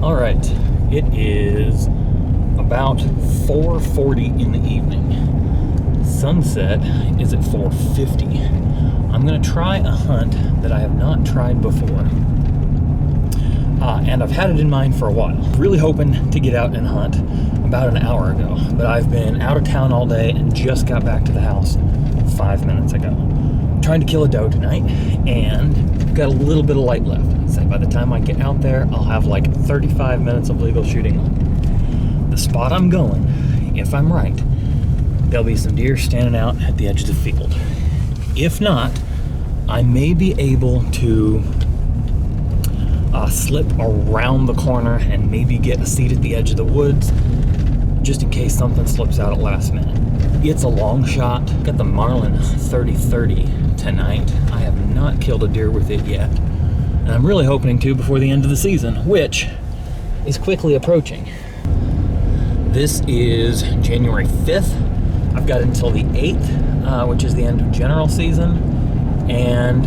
All right, it is about 4:40 in the evening. Sunset is at 4:50. I'm gonna try a hunt that I have not tried before. And I've had it in mind for a while. Really hoping to get out and hunt about an hour ago, but I've been out of town all day and just got back to the house 5 minutes ago. I'm trying to kill a doe tonight, and got a little bit of light left. So by the time I get out there, I'll have like 35 minutes of legal shooting on. The spot I'm going, if I'm right, there'll be some deer standing out at the edge of the field. If not, I may be able to slip around the corner and maybe get a seat at the edge of the woods, just in case something slips out at last minute. It's a long shot. Got the Marlin 30-30 tonight. I have not killed a deer with it yet, and I'm really hoping to before the end of the season, which is quickly approaching. This is January 5th. I've got until the 8th, which is the end of general season, and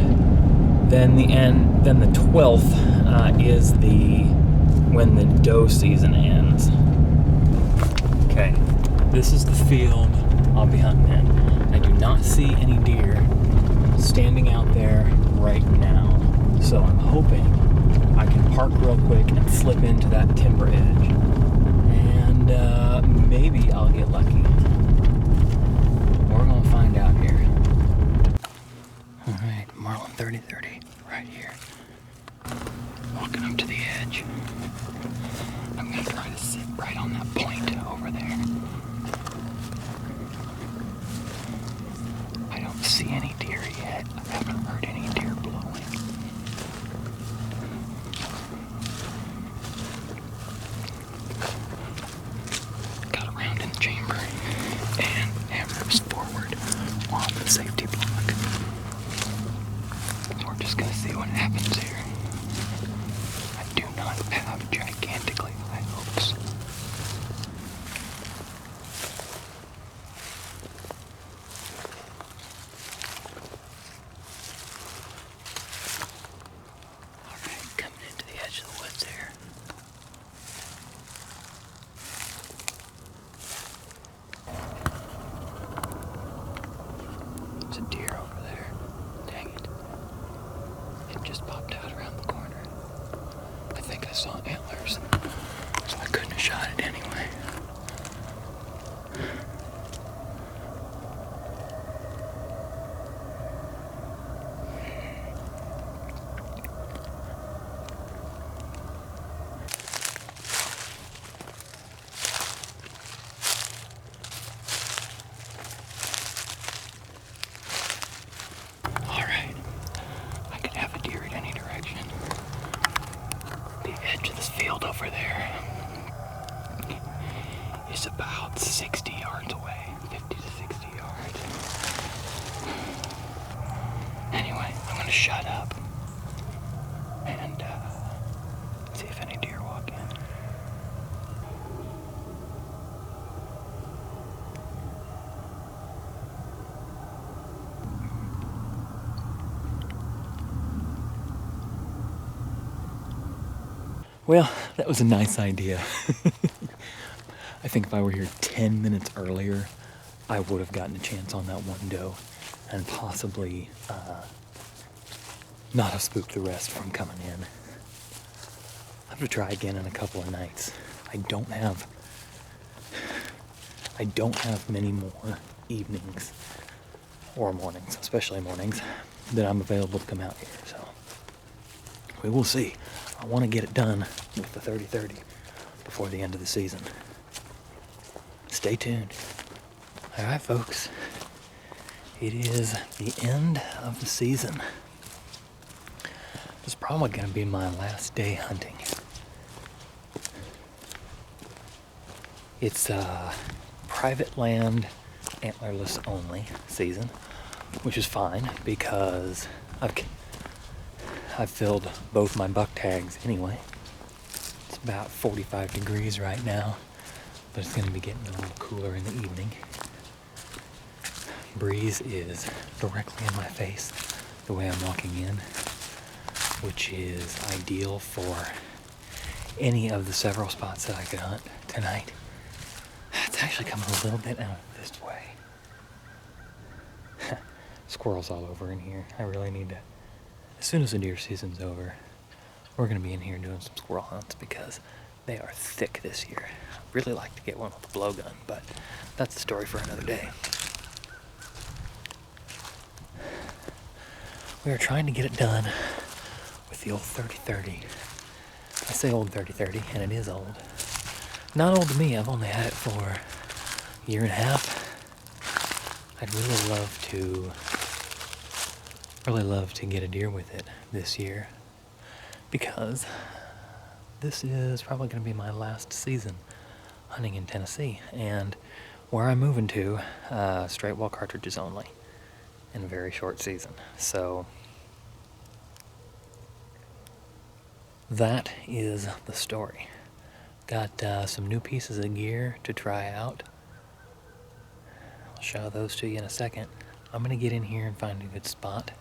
then the 12th is when the doe season ends. Okay, this is the field I'll be hunting in. I do not see any deer standing out there right now, so I'm hoping I can park real quick and slip into that timber edge, and maybe I'll get lucky. We're gonna find out here. All right, Marlin 30-30 right here. Walking up to the edge. I'm gonna try to sit right on that point over there. I don't see any deer yet. I haven't heard any deer blowing. Got around in the chamber and hammers forward on the safety block. We're just gonna see what happens here. I do not have gigantically high hopes. Alright, coming into the edge of the woods here. It's a deer over there. Dang it. It just popped out around the corner. I think I saw antlers, so I couldn't have shot it anyway. Alright, I could have a deer at any direction. The edge of this field over there is about 60 yards away, 50 to 60 yards. Anyway, I'm gonna shut up and see if any deer walk in. Well, that was a nice idea. I think if I were here 10 minutes earlier, I would have gotten a chance on that one doe and possibly not have spooked the rest from coming in. I'm gonna try again in a couple of nights. I don't have many more evenings or mornings, especially mornings, that I'm available to come out here, so we will see. I want to get it done with the 30-30 before the end of the season. Stay tuned. All right, folks. It is the end of the season. It's probably going to be my last day hunting. It's private land, antlerless only season, which is fine because I've filled both my buck tags anyway. It's about 45 degrees right now, but it's going to be getting a little cooler in the evening. Breeze is directly in my face the way I'm walking in, which is ideal for any of the several spots that I could hunt tonight. It's actually coming a little bit out this way. Squirrels all over in here. I really need to, as soon as the deer season's over, we're going to be in here doing some squirrel hunts because they are thick this year. I'd really like to get one with a blowgun, but that's a story for another day. We are trying to get it done with the old 30-30. I say old 30-30, and it is old. Not old to me, I've only had it for a year and a half. I'd really love to get a deer with it this year because this is probably going to be my last season hunting in Tennessee, and where I'm moving to, straight wall cartridges only in a very short season. So that is the story. Got some new pieces of gear to try out. I'll show those to you in a second. I'm going to get in here and find a good spot,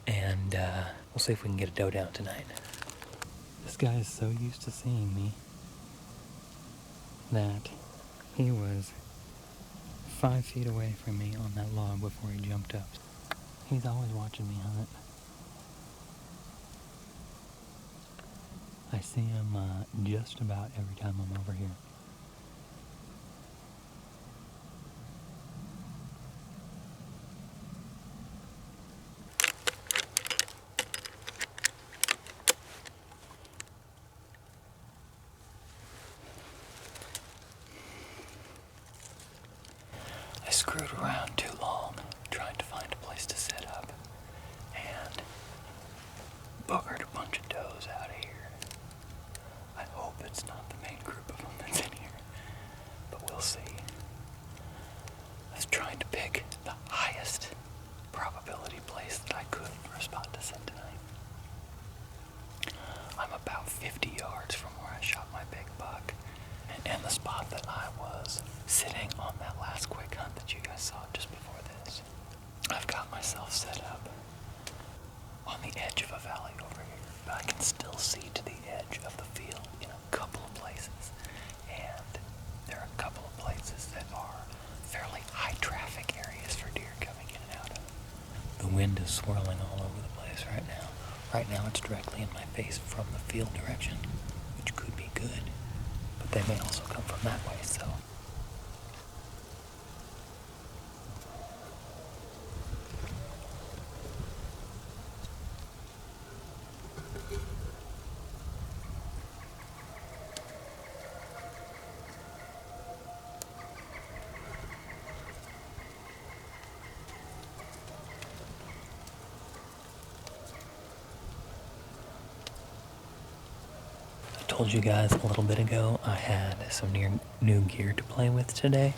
and we'll see if we can get a doe down tonight. This guy is so used to seeing me that he was 5 feet away from me on that log before he jumped up. He's always watching me hunt. I see him just about every time I'm over here. I screwed around too long trying to find a place to set up and boogered a bunch of does out of here. I hope it's not the main group of them that's in here, but we'll see. I was trying to pick the highest probability place that I could for a spot to sit tonight. I'm about 50 yards from where I shot my big buck, and the spot that I was sitting on that last quick hunt that you guys saw just before this. I've got myself set up on the edge of a valley over here, but I can still see to the edge of the field in a couple of places, and there are a couple of places that are fairly high traffic areas for deer coming in and out of. The wind is swirling all over the place right now. Right now it's directly in my face from the field direction, which could be good, but they may also come from that way, so. I told you guys a little bit ago I had some new gear to play with today.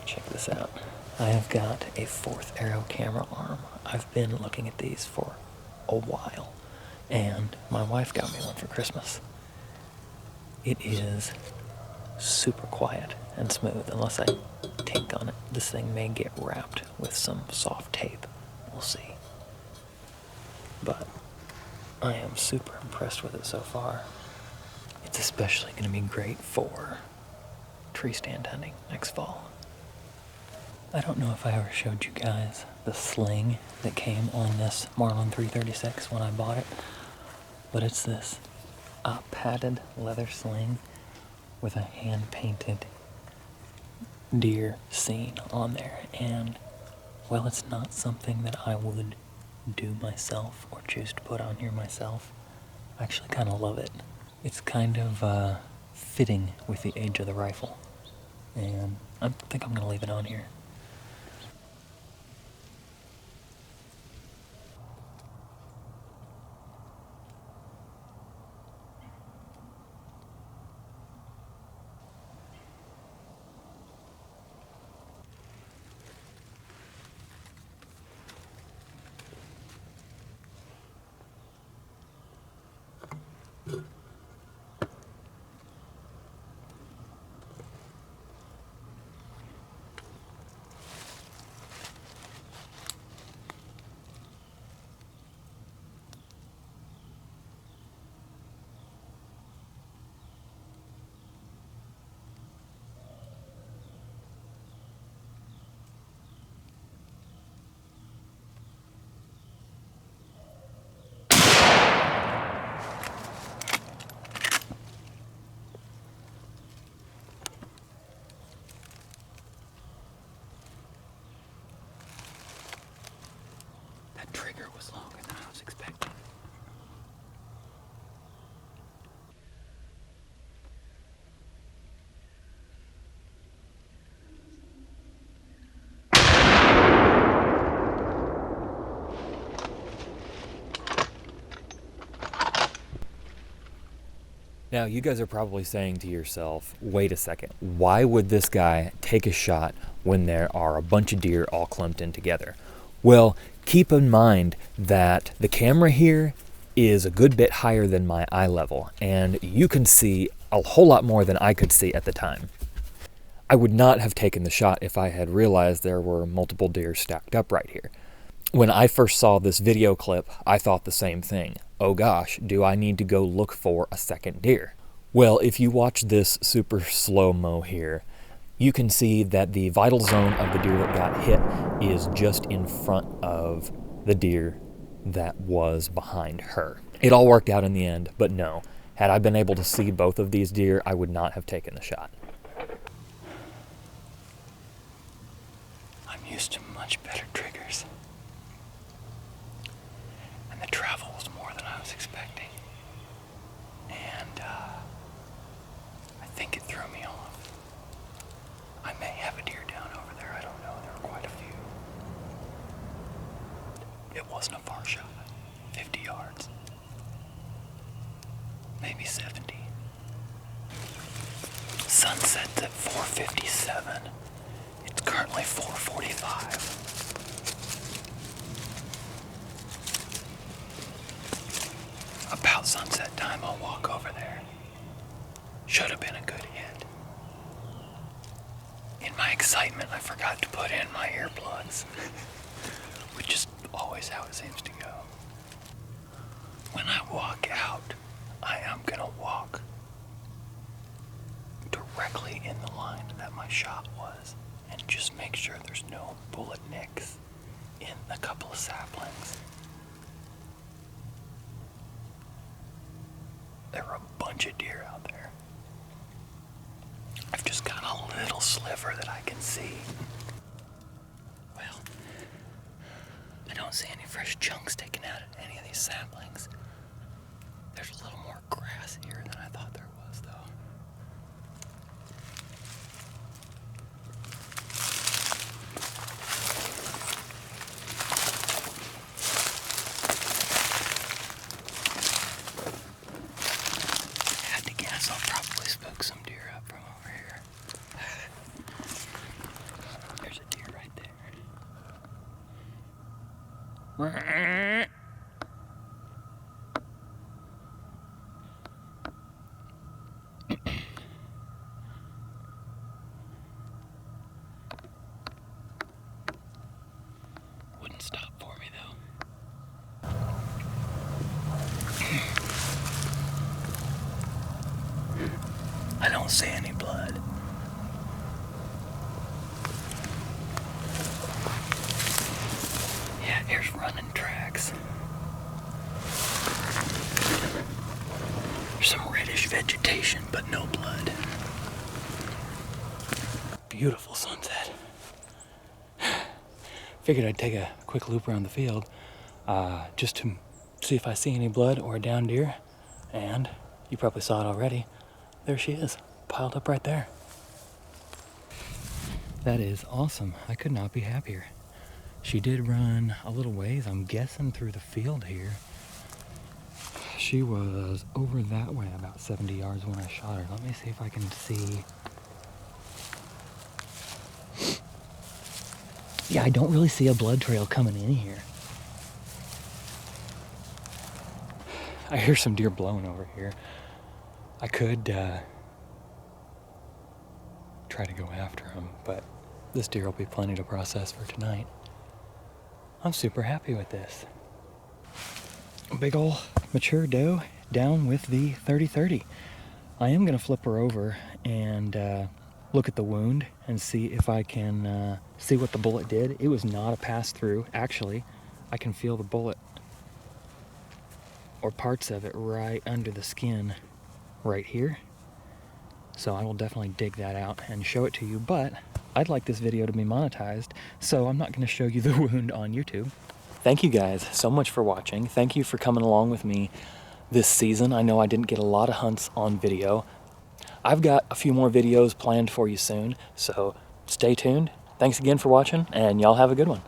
Check this out. I have got a 4th Arrow camera arm. I've been looking at these for a while, and my wife got me one for Christmas. It is super quiet and smooth. Unless I tink on it, this thing may get wrapped with some soft tape. We'll see. But I am super impressed with it so far. It's especially going to be great for tree stand hunting next fall. I don't know if I ever showed you guys the sling that came on this Marlin 336 when I bought it, but it's this padded leather sling with a hand-painted deer scene on there, and well, it's not something that I would do myself or choose to put on here myself. I actually kind of love it. It's kind of fitting with the age of the rifle, and I think I'm going to leave it on here. was longer than I was expecting. Now, you guys are probably saying to yourself, wait a second, why would this guy take a shot when there are a bunch of deer all clumped in together? Well, keep in mind that the camera here is a good bit higher than my eye level, and you can see a whole lot more than I could see at the time. I would not have taken the shot if I had realized there were multiple deer stacked up right here. When I first saw this video clip, I thought the same thing. Oh gosh, do I need to go look for a second deer? Well, if you watch this super slow-mo here, you can see that the vital zone of the deer that got hit is just in front of the deer that was behind her. It all worked out in the end, but no. Had I been able to see both of these deer, I would not have taken the shot. I'm used to much better triggers. And the travel was more than I was expecting. And I think it threw me off. I may have a deer down over there, I don't know, there were quite a few. It wasn't a far shot, 50 yards, maybe 70. Sunset's at 4:57. It's currently 4:45. About sunset time, I'll walk over there. Should have been a good hit. In my excitement, I forgot to put in my earplugs, which is always how it seems to go. When I walk out, I am gonna walk directly in the line that my shot was and just make sure there's no bullet nicks in a couple of saplings. There were a bunch of deer out there. I've just got a little sliver that I can see. Well, I don't see any fresh chunks taken out of any of these saplings. There's a little more grass here than I thought there was, though. I had to guess I'll probably spook some deer up from over here. There's a deer right there. Wouldn't stop for me though. I don't see any blood. Yeah, here's running tracks. There's some reddish vegetation, but no blood. Beautiful sunset. Figured I'd take a quick loop around the field just to see if I see any blood or a down deer. And you probably saw it already. There she is, piled up right there. That is awesome. I could not be happier. She did run a little ways, I'm guessing through the field here. She was over that way about 70 yards when I shot her. Let me see if I can see. Yeah, I don't really see a blood trail coming in here. I hear some deer blowing over here. I could try to go after them, but this deer will be plenty to process for tonight. I'm super happy with this. A big ol' mature doe down with the 30-30. I am gonna flip her over and look at the wound and see if I can see what the bullet did. It was not a pass through. Actually, I can feel the bullet or parts of it right under the skin right here. So I will definitely dig that out and show it to you, but I'd like this video to be monetized, so I'm not gonna show you the wound on YouTube. thank you guys so much for watching. Thank you for coming along with me this season. I know I didn't get a lot of hunts on video. I've got a few more videos planned for you soon, so stay tuned. Thanks again for watching, and y'all have a good one.